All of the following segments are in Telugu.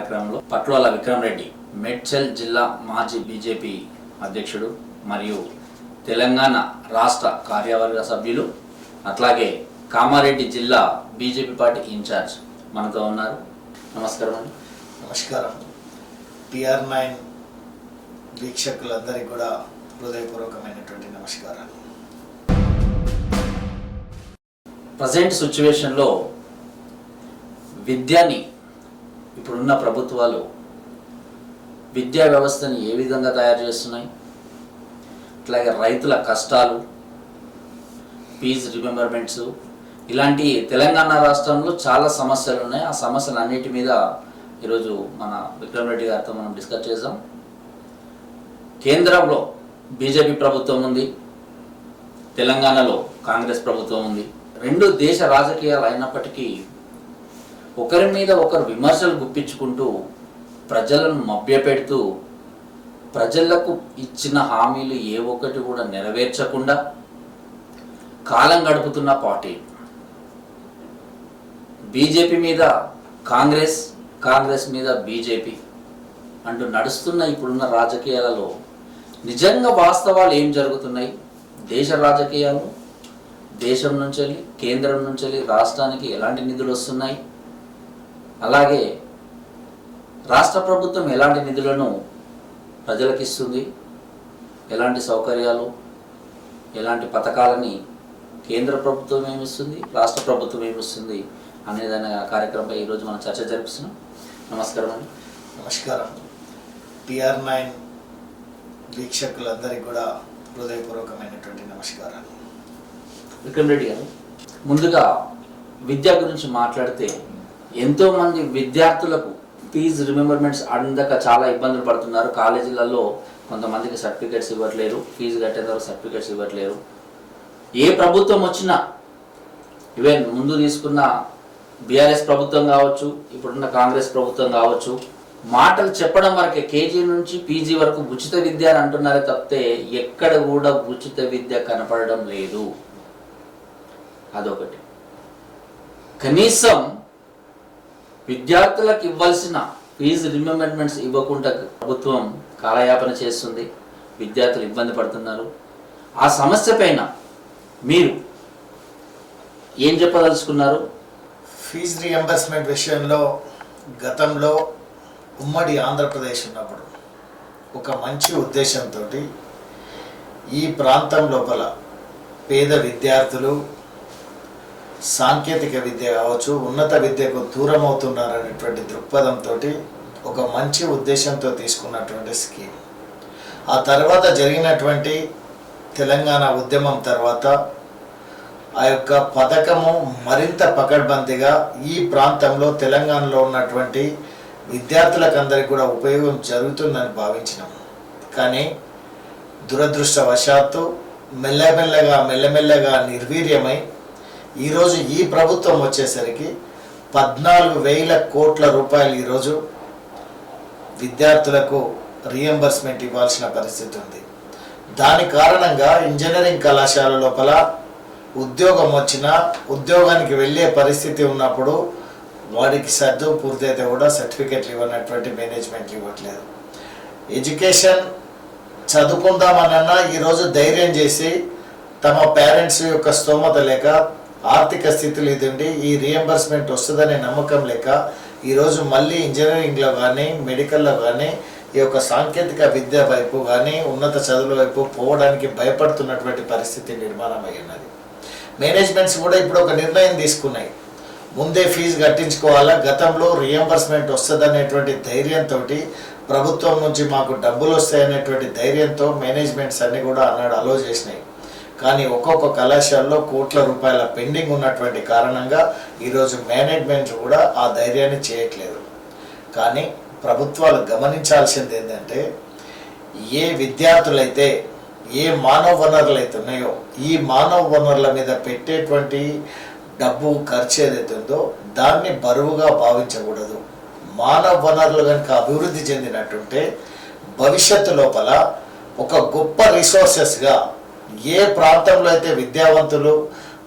కార్యక్రమంలో పట్వాల విక్రమ్ రెడ్డి మేడ్చల్ జిల్లా మాజీ బీజేపీ అధ్యక్షుడు మరియు తెలంగాణ రాష్ట్ర కార్యవర్గ సభ్యులు అట్లాగే కామారెడ్డి జిల్లా బీజేపీ పార్టీ ఇన్ఛార్జ్ మనతో ఉన్నారు. నమస్కారం అండి. నమస్కారం. PR9 వీక్షకులందరికీ కూడా హృదయపూర్వకమైనటువంటి నమస్కారాలు. ప్రజెంట్ సిచ్యువేషన్లో విద్యని ఇప్పుడున్న ప్రభుత్వాలు విద్యా వ్యవస్థని ఏ విధంగా తయారు చేస్తున్నాయి, అట్లాగే రైతుల కష్టాలు, ఫీజు రిమెంబర్మెంట్స్, ఇలాంటి తెలంగాణ రాష్ట్రంలో చాలా సమస్యలు ఉన్నాయి. ఆ సమస్యలు అన్నిటి మీద ఈరోజు మన విక్రమ్ రెడ్డి గారితో మనం డిస్కస్ చేద్దాం. కేంద్రంలో బీజేపీ ప్రభుత్వం ఉంది, తెలంగాణలో కాంగ్రెస్ ప్రభుత్వం ఉంది. రెండు దేశ రాజకీయాలు అయినప్పటికీ ఒకరి మీద ఒకరు విమర్శలు గుప్పించుకుంటూ ప్రజలను మభ్యపెడుతూ ప్రజలకు ఇచ్చిన హామీలు ఏ ఒక్కటి కూడా నెరవేర్చకుండా కాలం గడుపుతున్న పార్టీ. బీజేపీ మీద కాంగ్రెస్, కాంగ్రెస్ మీద బీజేపీ అంటూ నడుస్తున్న ఇప్పుడున్న రాజకీయాలలో నిజంగా వాస్తవాలు ఏం జరుగుతున్నాయి? దేశ రాజకీయాలు, దేశం నుంచి కేంద్రం నుంచి రాష్ట్రానికి ఎలాంటి నిధులు వస్తున్నాయి, అలాగే రాష్ట్ర ప్రభుత్వం ఎలాంటి నిధులను ప్రజలకు ఇస్తుంది, ఎలాంటి సౌకర్యాలు, ఎలాంటి పథకాలని కేంద్ర ప్రభుత్వం ఏమిస్తుంది, రాష్ట్ర ప్రభుత్వం ఏమిస్తుంది అనేదనే కార్యక్రమంపై ఈరోజు మనం చర్చ జరిపిస్తున్నాం. నమస్కారం అండి. నమస్కారం. PR9 వీక్షకులందరికీ కూడా హృదయపూర్వకమైనటువంటి నమస్కారాలు. విక్రమ్ రెడ్డి గారు, ముందుగా విద్య గురించి మాట్లాడితే ఎంతోమంది విద్యార్థులకు ఫీజు రిమెంబర్మెంట్స్ అందక చాలా ఇబ్బందులు పడుతున్నారు. కాలేజీలలో కొంతమందికి సర్టిఫికేట్స్ ఇవ్వట్లేరు, ఫీజు కట్టేందుకు సర్టిఫికేట్స్ ఇవ్వట్లేరు. ఏ ప్రభుత్వం వచ్చినా, ఈవెన్ ముందు తీసుకున్న బీఆర్ఎస్ ప్రభుత్వం కావచ్చు, ఇప్పుడున్న కాంగ్రెస్ ప్రభుత్వం కావచ్చు, మాటలు చెప్పడం వరకే కేజీ నుంచి పీజీ వరకు ఉచిత విద్య అని అంటున్నారే తప్పితే ఎక్కడ కూడా ఉచిత విద్య కనపడడం లేదు. అదొకటి. కనీసం విద్యార్థులకు ఇవ్వాల్సిన ఫీజు రిమెంబర్మెంట్స్ ఇవ్వకుండా ప్రభుత్వం కాలయాపన చేస్తుంది, విద్యార్థులు ఇబ్బంది పడుతున్నారు. ఆ సమస్య పైన మీరు ఏం చెప్పదలుచుకున్నారు? ఫీజు రియంబర్స్మెంట్ విషయంలో గతంలో ఉమ్మడి ఆంధ్రప్రదేశ్ ఉన్నప్పుడు ఒక మంచి ఉద్దేశంతో ఈ ప్రాంతం లోపల పేద విద్యార్థులు సాంకేతిక విద్య కావచ్చు, ఉన్నత విద్యకు దూరం అవుతున్నారనేటువంటి దృక్పథంతో ఒక మంచి ఉద్దేశంతో తీసుకున్నటువంటి స్కీమ్. ఆ తర్వాత జరిగినటువంటి తెలంగాణ ఉద్యమం తర్వాత ఆ యొక్క పథకము మరింత పకడ్బందీగా ఈ ప్రాంతంలో తెలంగాణలో ఉన్నటువంటి విద్యార్థులకు అందరికీ కూడా ఉపయోగం జరుగుతుందని భావించినాము. కానీ దురదృష్టవశాత్తు మెల్లమెల్లగా నిర్వీర్యమై ఈరోజు ఈ ప్రభుత్వం వచ్చేసరికి 14,000 కోట్ల రూపాయలు ఈరోజు విద్యార్థులకు రియంబర్స్మెంట్ ఇవ్వాల్సిన పరిస్థితి ఉంది. దాని కారణంగా ఇంజనీరింగ్ కళాశాల లోపల ఉద్యోగం వచ్చినా ఉద్యోగానికి వెళ్ళే పరిస్థితి ఉన్నప్పుడు వాడికి చదువు పూర్తయితే కూడా సర్టిఫికెట్లు ఇవ్వనటువంటి మేనేజ్మెంట్లు ఇవ్వట్లేదు. ఎడ్యుకేషన్ చదువుకుందామనన్నా ఈరోజు ధైర్యం చేసి తమ పేరెంట్స్ యొక్క స్తోమత లేక, ఆర్థిక స్థితులు ఇదండి ఈ రియంబర్స్మెంట్ వస్తుందనే నమ్మకం లేక ఈరోజు మళ్ళీ ఇంజనీరింగ్లో కానీ మెడికల్లో కానీ ఈ యొక్క సాంకేతిక విద్య వైపు కానీ ఉన్నత చదువుల వైపు పోవడానికి భయపడుతున్నటువంటి పరిస్థితి నిర్మాణం అయ్యున్నది. మేనేజ్మెంట్స్ కూడా ఇప్పుడు ఒక నిర్ణయం తీసుకున్నాయి, ముందే ఫీజు కట్టించుకోవాలా, గతంలో రియంబర్స్మెంట్ వస్తుందనేటువంటి ధైర్యంతో ప్రభుత్వం నుంచి మాకు డబ్బులు వస్తాయనేటువంటి ధైర్యంతో మేనేజ్మెంట్స్ అన్నీ కూడా అన్నాడు అలో చేసినాయి. కానీ ఒక్కొక్క కళాశాలలో కోట్ల రూపాయల పెండింగ్ ఉన్నటువంటి కారణంగా ఈరోజు మేనేజ్మెంట్ కూడా ఆ ధైర్యాన్ని చేయట్లేదు. కానీ ప్రభుత్వాలు గమనించాల్సింది ఏంటంటే, ఏ విద్యార్థులైతే ఏ మానవ వనరులు అయితే ఉన్నాయో ఈ మానవ వనరుల మీద పెట్టేటువంటి డబ్బు ఖర్చు ఏదైతే ఉందో దాన్ని బరువుగా భావించకూడదు. మానవ వనరులు కనుక అభివృద్ధి చెందినట్టుంటే భవిష్యత్తు లోపల ఒక గొప్ప రిసోర్సెస్గా ఏ ప్రాంతంలో అయితే విద్యావంతులు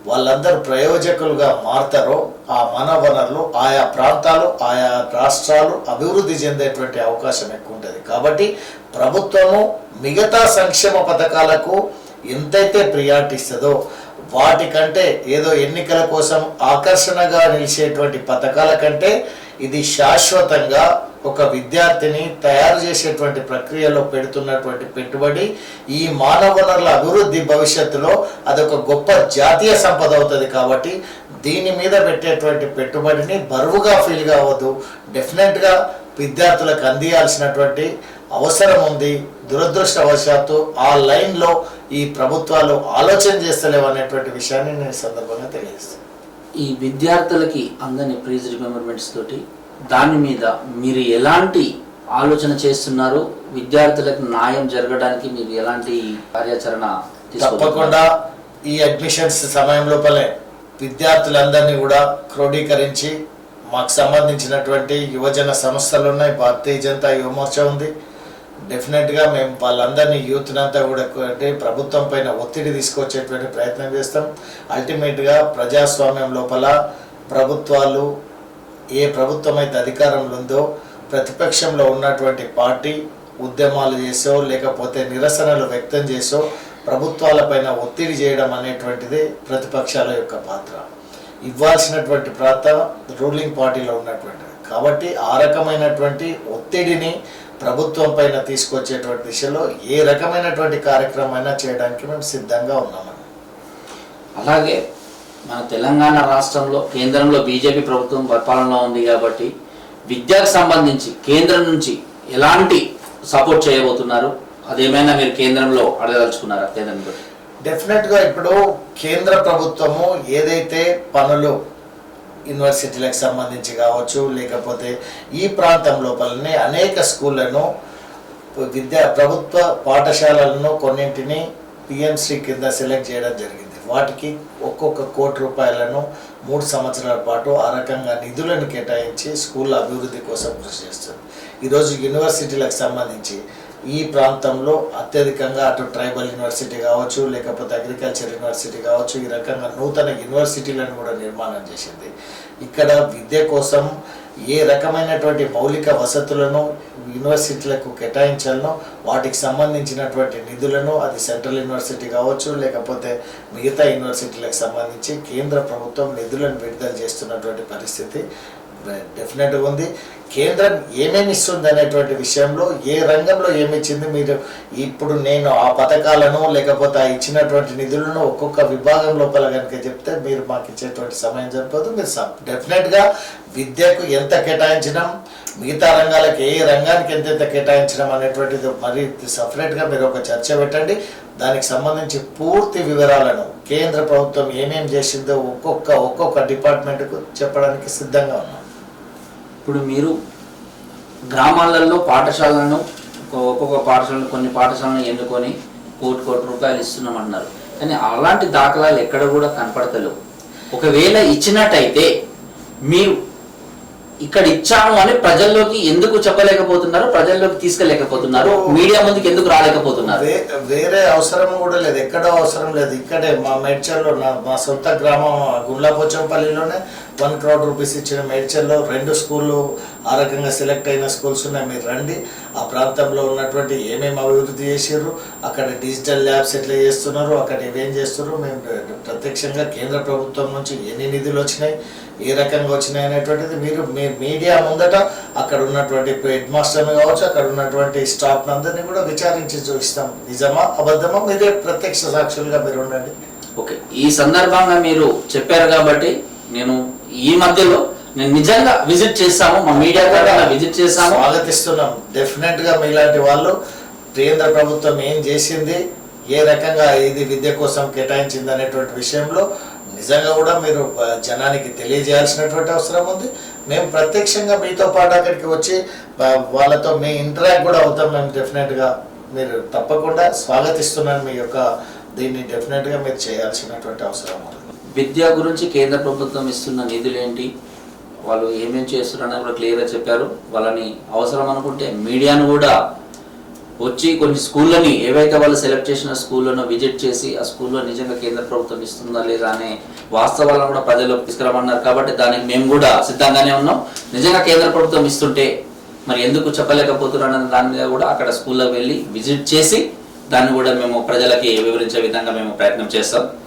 వాళ్ళందరూ ప్రయోజకులుగా మారతారో ఆ మానవ వనరులు ఆయా ప్రాంతాలు ఆయా రాష్ట్రాలు అభివృద్ధి చెందేటువంటి అవకాశం ఎక్కువ ఉంటుంది. కాబట్టి ప్రభుత్వము మిగతా సంక్షేమ పథకాలకు ఎంతైతే ప్రియారిటీ ఇస్తుందో వాటికంటే ఏదో ఎన్నికల కోసం ఆకర్షణగా నిలిచేటువంటి పథకాల కంటే ఇది శాశ్వతంగా ఒక విద్యార్థిని తయారు చేసేటువంటి ప్రక్రియలో పెడుతున్నటువంటి పెట్టుబడి ఈ మానవ వనరుల అభివృద్ధి భవిష్యత్తులో అదొక గొప్ప జాతీయ సంపద అవుతుంది. కాబట్టి దీని మీద పెట్టేటువంటి పెట్టుబడిని బరువుగా ఫీల్ కావద్దు. డెఫినెట్గా విద్యార్థులకు అందియాల్సినటువంటి అవసరం ఉంది. దురదృష్టవశాత్తు ఆ లైన్లో ఈ ప్రభుత్వాలు ఆలోచన చేస్తలేవు అనేటువంటి విషయాన్ని నేను సందర్భంగా తెలియజేస్తాను. ఈ విద్యార్థులకి అందని ప్లీజ్ రిమెంబర్మెంట్స్ తోటి దాని మీద మీరు ఎలాంటి ఆలోచన చేస్తున్నారు? విద్యార్థులకు న్యాయం జరగడానికి మీరు ఎలాంటి కార్యాచరణ తప్పకుండా ఈ అడ్మిషన్స్ సమయం లోపలే విద్యార్థులందరినీ కూడా క్రోడీకరించి మాకు సంబంధించినటువంటి యువజన సంస్థలు ఉన్నాయి, భారతీయ జనతా యువ మోర్చా ఉంది. డెఫినెట్గా మేము వాళ్ళందరినీ యూత్నంతా కూడా అంటే ప్రభుత్వం పైన ఒత్తిడి తీసుకొచ్చేటువంటి ప్రయత్నం చేస్తాం. అల్టిమేట్గా ప్రజాస్వామ్యం లోపల ప్రభుత్వాలు ఏ ప్రభుత్వం అయితే అధికారంలో ఉందో ప్రతిపక్షంలో ఉన్నటువంటి పార్టీ ఉద్యమాలు చేసో లేకపోతే నిరసనలు వ్యక్తం చేసో ప్రభుత్వాలపైన ఒత్తిడి చేయడం అనేటువంటిది ప్రతిపక్షాల యొక్క పాత్ర. ఇవ్వాల్సినటువంటి పాత్ర రూలింగ్ పార్టీలో ఉన్నటువంటిది. కాబట్టి ఆ రకమైనటువంటి ఒత్తిడిని ప్రభుత్వం పైన తీసుకొచ్చేటువంటి దిశలో ఏ రకమైనటువంటి కార్యక్రమం చేయడానికి మేము సిద్ధంగా ఉన్నామని. అలాగే మన తెలంగాణ రాష్ట్రంలో కేంద్రంలో బీజేపీ ప్రభుత్వం పరిపాలనలో ఉంది కాబట్టి విద్యకు సంబంధించి కేంద్రం నుంచి ఎలాంటి సపోర్ట్ చేయబోతున్నారు? అదేమైనా మీరు కేంద్రంలో అడగదలుచుకున్నారా? కేంద్రంలో డెఫినెట్గా ఇప్పుడు కేంద్ర ప్రభుత్వము ఏదైతే పనులు యూనివర్సిటీలకు సంబంధించి కావచ్చు లేకపోతే ఈ ప్రాంతం లోపలనే అనేక స్కూళ్ళను ప్రభుత్వ పాఠశాలలను కొన్నింటిని పిఎంసి కింద సెలెక్ట్ చేయడం జరిగింది. వాటికి ఒక్కొక్క కోటి రూపాయలను 3 సంవత్సరాల పాటు ఆ రకంగా నిధులను కేటాయించి స్కూళ్ళ అభివృద్ధి కోసం కృషి చేస్తుంది. ఈరోజు యూనివర్సిటీలకు సంబంధించి ఈ ప్రాంతంలో అత్యధికంగా అటు ట్రైబల్ యూనివర్సిటీ కావచ్చు లేకపోతే అగ్రికల్చర్ యూనివర్సిటీ కావచ్చు ఈ రకంగా నూతన యూనివర్సిటీలను కూడా నిర్మాణం చేసింది. ఇక్కడ విద్య కోసం ఏ రకమైనటువంటి మౌలిక వసతులను యూనివర్సిటీలకు కేటాయించాలనో వాటికి సంబంధించినటువంటి నిధులను అది సెంట్రల్ యూనివర్సిటీ కావచ్చు లేకపోతే మిగతా యూనివర్సిటీలకు సంబంధించి కేంద్ర ప్రభుత్వం నిధులను విడుదల చేస్తున్నటువంటి పరిస్థితి డెఫినెట్గా ఉంది. కేంద్రం ఏమేమి ఇస్తుంది అనేటువంటి విషయంలో ఏ రంగంలో ఏమి ఇచ్చింది మీరు ఇప్పుడు నేను ఆ పథకాలను లేకపోతే ఆ ఇచ్చినటువంటి నిధులను ఒక్కొక్క విభాగం లోపల కనుక చెప్తే మీరు మాకు ఇచ్చేటువంటి సమయం సరిపోదు. మీరు డెఫినెట్గా విద్యకు ఎంత కేటాయించడం మిగతా రంగాలకు ఏ రంగానికి ఎంతెంత కేటాయించడం అనేటువంటిది మరి సపరేట్గా మీరు ఒక చర్చ పెట్టండి. దానికి సంబంధించి పూర్తి వివరాలను కేంద్ర ప్రభుత్వం ఏమేమి చేసిందో ఒక్కొక్క డిపార్ట్మెంట్కు చెప్పడానికి సిద్ధంగా ఉన్నాం. ఇప్పుడు మీరు గ్రామాలలో పాఠశాలను ఒక్కొక్క పాఠశాలను కొన్ని పాఠశాలను ఎన్నుకొని కోటి రూపాయలు ఇస్తున్నామన్నారు. కానీ అలాంటి దాఖలాలు ఎక్కడ కూడా కనపడతలేవు. ఒకవేళ ఇచ్చినట్టయితే మీరు ఇక్కడ ఇచ్చాము అని ప్రజల్లోకి ఎందుకు చెప్పలేకపోతున్నారు? ప్రజల్లోకి తీసుకెళ్ళలేకపోతున్నారు? మీడియా ముందుకు ఎందుకు రాలేకపోతున్నారు? వేరే అవసరం కూడా లేదు, ఎక్కడో అవసరం లేదు. ఇక్కడే మా మేడ్చల్లో మా సొంత గ్రామం గుండ్లాపోచంపల్లిలోనే 1 crore రూపీస్ ఇచ్చిన మేడ్చల్లో 2 స్కూళ్ళు ఆ రకంగా సెలెక్ట్ అయిన స్కూల్స్ ఉన్నాయి. మీరు రండి, ఆ ప్రాంతంలో ఉన్నటువంటి ఏమేమి అభివృద్ధి చేసారు, అక్కడ డిజిటల్ ల్యాబ్స్ ఎట్లా చేస్తున్నారు, అక్కడ ఇవేం చేస్తున్నారు, మేము ప్రత్యక్షంగా కేంద్ర ప్రభుత్వం నుంచి ఎన్ని నిధులు వచ్చినాయి, ఏ రకంగా వచ్చినాయి అనేటువంటిది మీరు మీడియా ముందట అక్కడ ఉన్నటువంటి హెడ్ మాస్టర్ని కావచ్చు అక్కడ ఉన్నటువంటి స్టాఫ్ అందరినీ కూడా విచారించి చూపిస్తాం. నిజమా అబద్ధమా మీరే ప్రత్యక్ష సాక్షులుగా మీరు ఉండండి. ఓకే, ఈ సందర్భంగా మీరు చెప్పారు కాబట్టి నేను ఈ మధ్యలో నేను నిజంగా విజిట్ చేస్తాము, మా మీడియా ద్వారా విజిట్ చేస్తాము, స్వాగతిస్తున్నాం. డెఫినెట్ గా మీలాంటి వాళ్ళు కేంద్ర ప్రభుత్వం ఏం చేసింది, ఏ రకంగా ఇది విద్య కోసం కేటాయించింది అనేటువంటి విషయంలో నిజంగా కూడా మీరు జనానికి తెలియజేయాల్సినటువంటి అవసరం ఉంది. మేము ప్రత్యక్షంగా మీతో పాటు అక్కడికి వచ్చి వాళ్ళతో మీ ఇంటరాక్ట్ కూడా అవుతాం. మేము డెఫినెట్గా మీరు తప్పకుండా స్వాగతిస్తున్నాను. మీ యొక్క దీన్ని డెఫినెట్గా మీరు చేయాల్సినటువంటి అవసరం ఉంది. విద్య గురించి కేంద్ర ప్రభుత్వం ఇస్తున్న నిధులు ఏంటి, వాళ్ళు ఏమేమి చేస్తున్నారని కూడా క్లియర్గా చెప్పారు. వాళ్ళని అవసరం అనుకుంటే మీడియాను కూడా వచ్చి కొన్ని స్కూళ్ళని ఏవైతే వాళ్ళు సెలెక్ట్ చేసిన స్కూళ్ళను విజిట్ చేసి ఆ స్కూల్లో నిజంగా కేంద్ర ప్రభుత్వం ఇస్తుందా లేదా అనే వాస్తవాలను కూడా ప్రజల్లోకి తీసుకురామన్నారు. కాబట్టి దానికి మేము కూడా సిద్ధంగానే ఉన్నాం. నిజంగా కేంద్ర ప్రభుత్వం ఇస్తుంటే మరి ఎందుకు చెప్పలేకపోతున్నారు అనే దాని మీద కూడా అక్కడ స్కూల్లోకి వెళ్ళి విజిట్ చేసి దాన్ని కూడా మేము ప్రజలకి వివరించే విధంగా మేము ప్రయత్నం చేస్తాం.